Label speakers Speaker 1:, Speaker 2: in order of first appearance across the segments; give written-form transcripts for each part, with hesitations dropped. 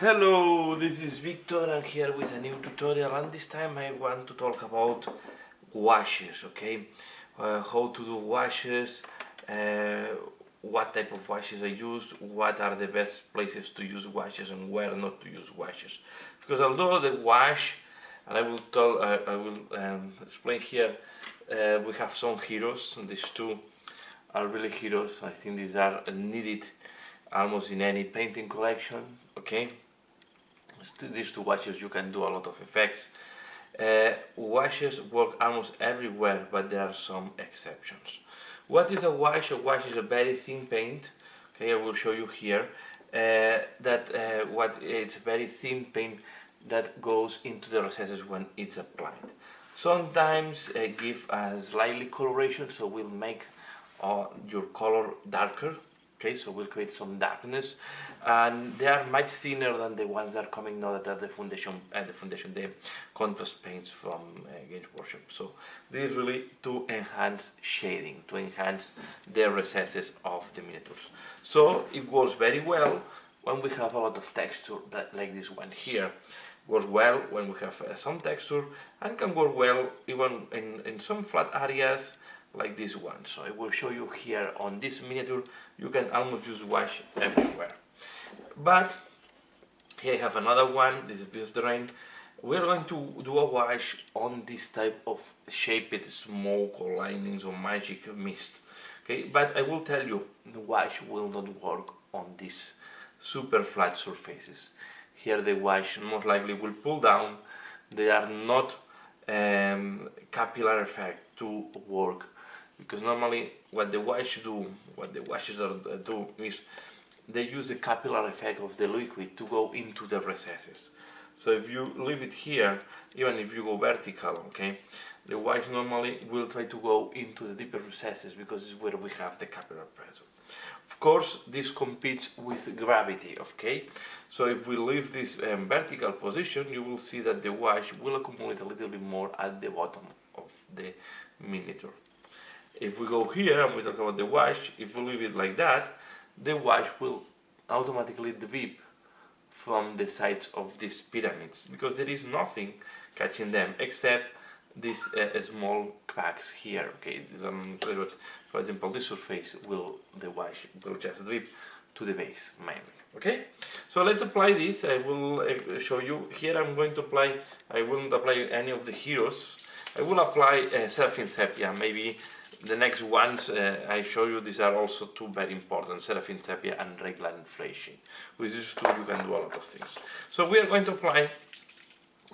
Speaker 1: Hello, this is Victor. I'm here with a new tutorial, and this time I want to talk about washes, okay? How to do washes, uh, what type of washes I use, what are the best places to use washes and where not to use washes. Because although the wash, and I will explain here, we have some heroes, and these two are really heroes. I think these are needed almost in any painting collection, okay? These two washes you can do a lot of effects. Washes work almost everywhere, but there are some exceptions. What is a wash? A wash is a very thin paint. Okay, I will show you here. It's a very thin paint that goes into the recesses when it's applied. Sometimes give a slightly coloration, so we'll make your color darker. Okay, so we'll create some darkness, and they are much thinner than the ones that are coming now that are the contrast paints from Games Workshop. So this is really to enhance shading, to enhance the recesses of the miniatures. So it works very well when we have a lot of texture, that like this one here. Works well when we have some texture, and can work well even in some flat areas like this one. So I will show you here on this miniature. You can almost use wash everywhere. But here I have another one. This is Beast of the Rain. We're going to do a wash on this type of shaped smoke or lightnings or magic mist. Okay, but I will tell you, the wash will not work on these super flat surfaces. Here the wash most likely will pull down. They are not capillary effect to work, because normally what the washes do is they use the capillary effect of the liquid to go into the recesses. So if you leave it here, even if you go vertical, okay, the wash normally will try to go into the deeper recesses because it's where we have the capillary pressure. Of course, this competes with gravity, okay? So if we leave this vertical position, you will see that the wash will accumulate a little bit more at the bottom of the miniature. If we go here and we talk about the wash, if we leave it like that, the wash will automatically drip from the sides of these pyramids, because there is nothing catching them except these small cracks here. Okay, for example, this surface the wash will just drip to the base mainly. Okay, so let's apply this. I will show you here. I won't apply any of the heroes. I will apply Seraphim Sepia. Maybe the next ones I show you, these are also two very important, Seraphim Sepia and Reglan Flashing. With these two you can do a lot of things. So we are going to apply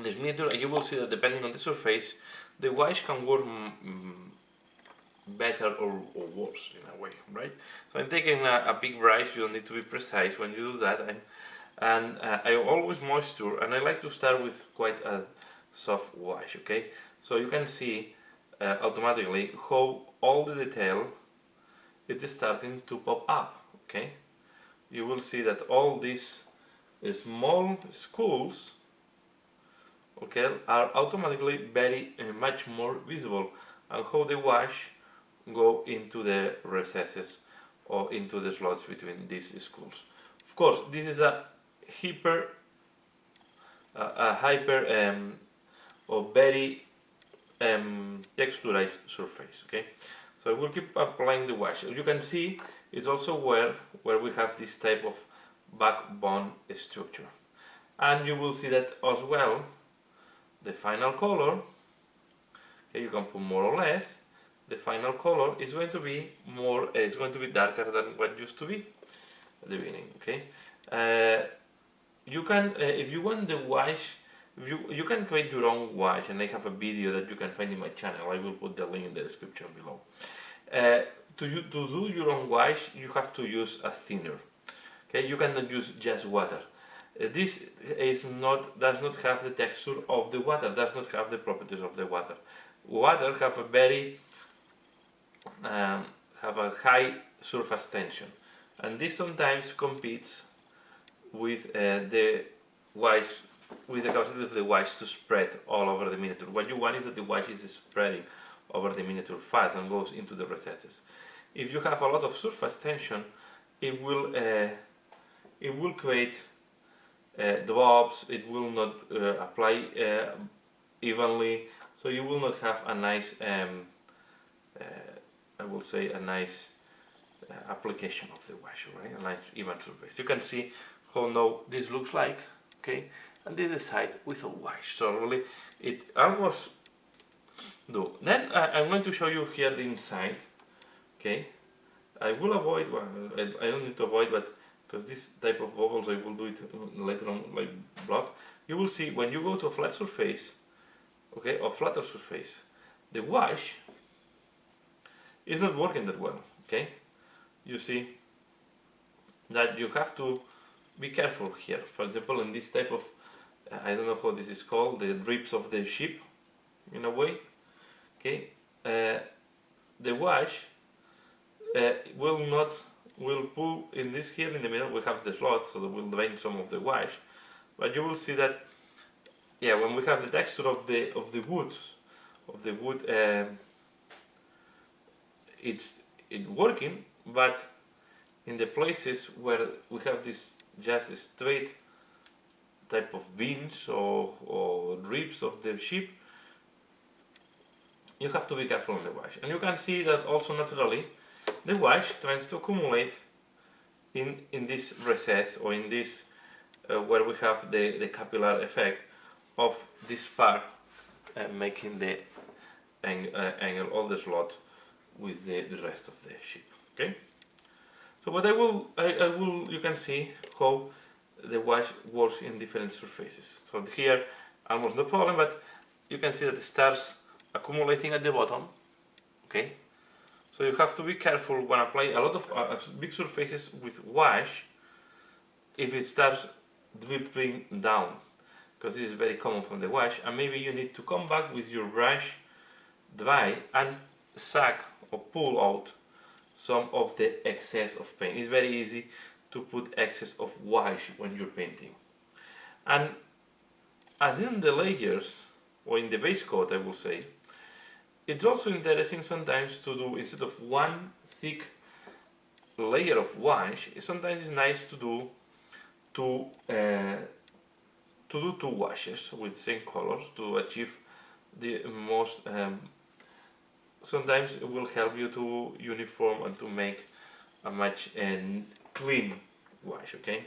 Speaker 1: this miniature, and you will see that depending on the surface, the wash can work better or worse in a way, right? So I'm taking a big brush. You don't need to be precise when you do that, and I always moisture, and I like to start with quite a soft wash, okay? So you can see automatically how all the detail it is starting to pop up, okay? You will see that all these small schools, okay, are automatically very much more visible, and how the wash go into the recesses or into the slots between these schools. Of course, this is a hyper or very texturized surface. Okay, so I will keep applying the wash. You can see it's also where we have this type of backbone structure, and you will see that as well. The final color, okay, you can put more or less. The final color is going to be more. It's going to be darker than what used to be at the beginning. Okay, you can if you want the wash. You can create your own wash, and I have a video that you can find in my channel. I will put the link in the description below. To do your own wash, you have to use a thinner. Okay, you cannot use just water. This does not have the texture of the water, does not have the properties of the water. Water have a very have a high surface tension, and this sometimes competes with the wash, with the capacity of the wash to spread all over the miniature. What you want is that the wash is spreading over the miniature fast and goes into the recesses. If you have a lot of surface tension, it will create drops, it will not apply evenly, so you will not have a nice I will say a nice application of the wash, right? A nice even surface. You can see how now this looks like, okay? And this is the side without wash, so really it almost do. Then I'm going to show you here the inside, okay? I will avoid, well, I don't need to avoid, but because this type of bubbles I will do it later on like block. You will see when you go to a flat surface, okay, or flatter surface, the wash is not working that well, okay? You see that you have to be careful here. For example, in this type of, I don't know how this is called, the drips of the ship, in a way, okay? The wash will pull in this here in the middle. We have the slot, so that will drain some of the wash, but you will see that, yeah, when we have the texture of the wood, it's working, but in the places where we have this just straight type of beams or drips of the ship, you have to be careful on the wash. And you can see that also naturally the wash tends to accumulate in this recess, or in this where we have the capillary effect of this part making the angle of the slot with the rest of the ship. Okay. So what I will you can see how the wash works in different surfaces. So here almost no problem, but you can see that it starts accumulating at the bottom. Okay. So you have to be careful when apply a lot of big surfaces with wash, if it starts dripping down, because this is very common from the wash, and maybe you need to come back with your brush dry and suck or pull out some of the excess of paint. It's very easy to put excess of wash when you're painting. And as in the layers, or in the base coat I will say, it's also interesting sometimes to do, instead of one thick layer of wash, sometimes it's nice to do two washes with the same colors to achieve the most. Sometimes it will help you to uniform and to make a much clean wash, okay?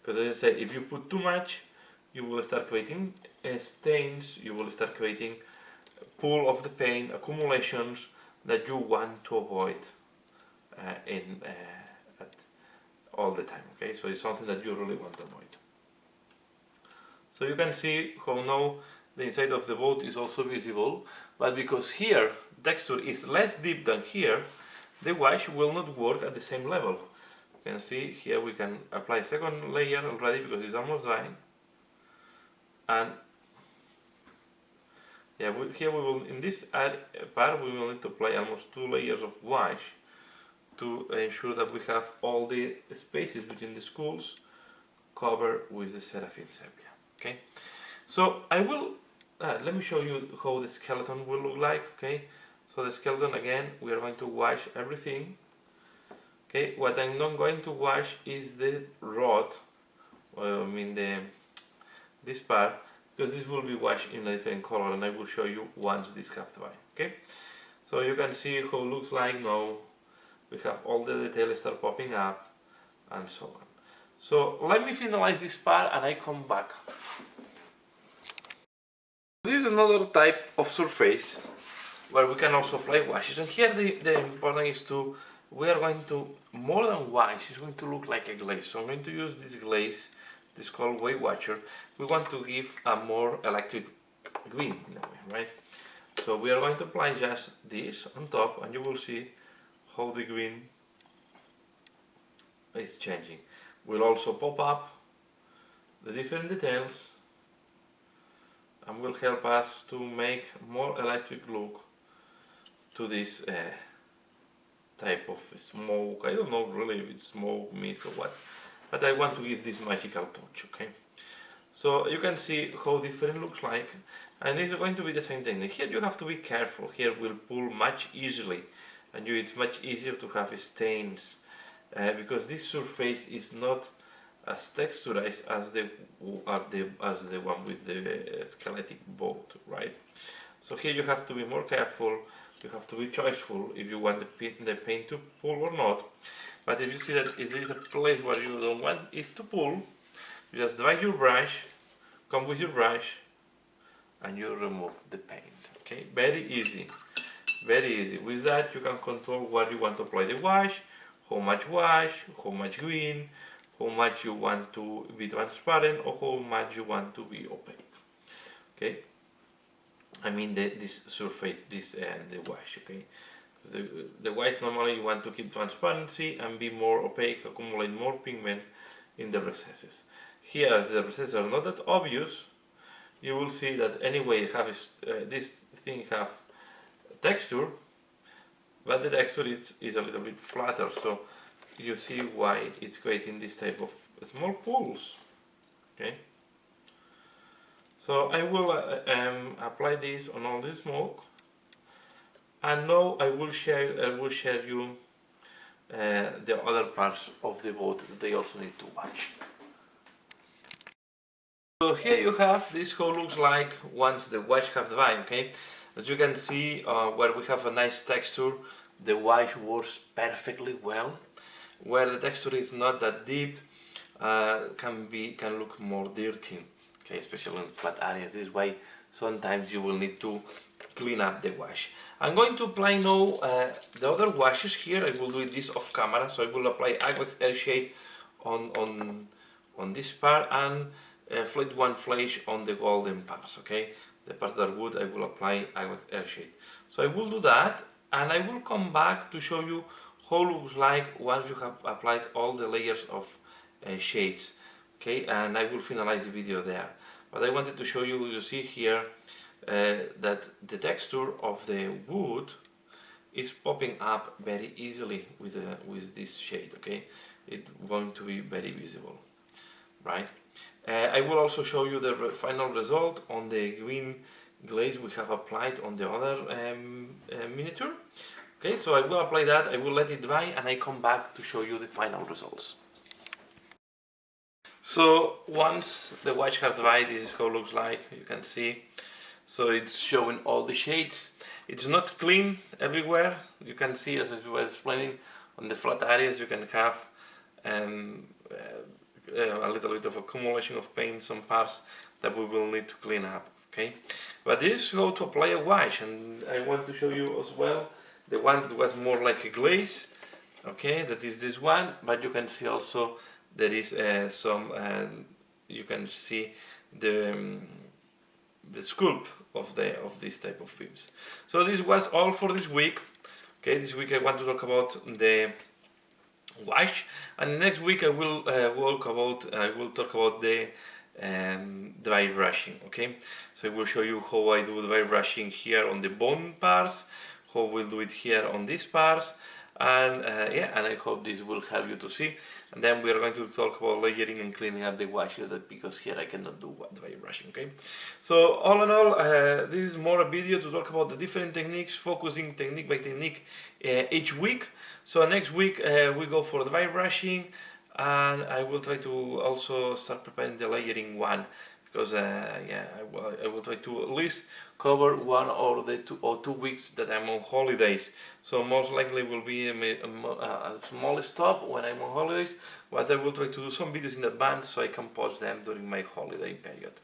Speaker 1: Because as I said, if you put too much, you will start creating stains, you will start creating pool of the paint, accumulations that you want to avoid all the time, okay? So it's something that you really want to avoid. So you can see how now the inside of the boat is also visible, but because here texture is less deep than here, the wash will not work at the same level. You can see here we can apply second layer already because it's almost dry, and yeah, here we will, in this part, we will need to apply almost 2 layers of wash to ensure that we have all the spaces between the skulls covered with the Seraphim sepia. Okay, so I will let me show you how the skeleton will look like. Okay, so the skeleton, again, we are going to wash everything. Okay, what I'm not going to wash is the rod, this part, because this will be washed in a different color, and I will show you once this has dry. Okay, so you can see how it looks like now. We have all the details start popping up and so on. So let me finalize this part and I come back. This is another type of surface where we can also apply washes, and here the important is to, we are going to, more than wash, it's going to look like a glaze. So I'm going to use this glaze, this called Weight Watcher. We want to give a more electric green in a way, right? So we are going to apply just this on top, and you will see how the green is changing. We'll also pop up the different details and will help us to make more electric look to this type of smoke. I don't know really if it's smoke, mist or what, but I want to give this magical touch, okay? So you can see how different looks like, and it's going to be the same technique. Here you have to be careful. Here will pull much easily, and it's much easier to have stains because this surface is not as texturized as the one with the skeletic boat, right? So here you have to be more careful. You have to be choiceful if you want the paint to pull or not. But if you see that if there is a place where you don't want it to pull, you just drag your brush, come with your brush, and you remove the paint. Okay, very easy, very easy. With that, you can control what you want to apply the wash, how much green, how much you want to be transparent, or how much you want to be opaque. Okay, I mean this surface, the wash. Okay, the wash normally you want to keep transparency and be more opaque, accumulate more pigment in the recesses. Here, as the recesses are not that obvious, you will see that anyway this thing have texture, but the texture is a little bit flatter, so you see why it's creating this type of small pools. Okay, so I will apply this on all the smoke, and now I will share you the other parts of the boat that they also need to watch. So here you have this how looks like once the wash have dried. Okay, as you can see, where we have a nice texture, the wash works perfectly well. Where the texture is not that deep, can look more dirty. Okay, especially in flat areas. This way, sometimes you will need to clean up the wash. I'm going to apply now the other washes here. I will do this off camera, so I will apply Aquex Airshade on this part and Flat One Flash on the golden parts. Okay, the parts that are good, I will apply Aquex Airshade. So I will do that, and I will come back to show you how it looks like once you have applied all the layers of shades. Okay, and I will finalize the video there. But I wanted to show you, you see here that the texture of the wood is popping up very easily with this shade. Okay, it's going to be very visible, right? I will also show you the final result on the green glaze we have applied on the other miniature. Okay, so I will apply that, I will let it dry, and I come back to show you the final results. So once the wash has dried, this is how it looks like. You can see, so it's showing all the shades. It's not clean everywhere. You can see, as I was explaining, on the flat areas you can have a little bit of accumulation of paint, some parts that we will need to clean up. Okay, but this is how to apply a wash, and I want to show you as well the one that was more like a glaze. Okay, that is this one, but you can see also there is some you can see the sculpt of this type of beams. So this was all for this week. Okay, this week I want to talk about the wash, and next week I will talk about the dry brushing. Okay, so I will show you how I do dry brushing here on the bone parts, how we'll do it here on these parts, and and I hope this will help you to see. And then we are going to talk about layering and cleaning up the washes, because here I cannot do dry brushing. Okay, so all in all, this is more a video to talk about the different techniques, focusing technique by technique each week. So next week we go for dry brushing, and I will try to also start preparing the layering one, because I will try to at least cover 1 or 2 weeks that I'm on holidays. So most likely will be a small stop when I'm on holidays, but I will try to do some videos in advance so I can post them during my holiday period.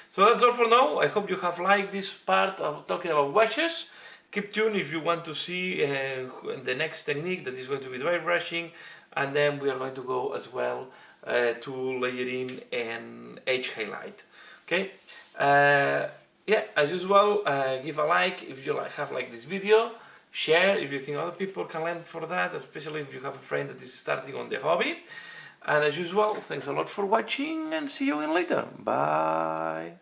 Speaker 1: So that's all for now. I hope you have liked this part of talking about washes. Keep tuned if you want to see the next technique, that is going to be dry brushing, and then we are going to go as well to layering and edge highlight. Okay, as usual, give a like if you have liked this video, share if you think other people can learn for that, especially if you have a friend that is starting on the hobby. And as usual, thanks a lot for watching, and see you again later. Bye.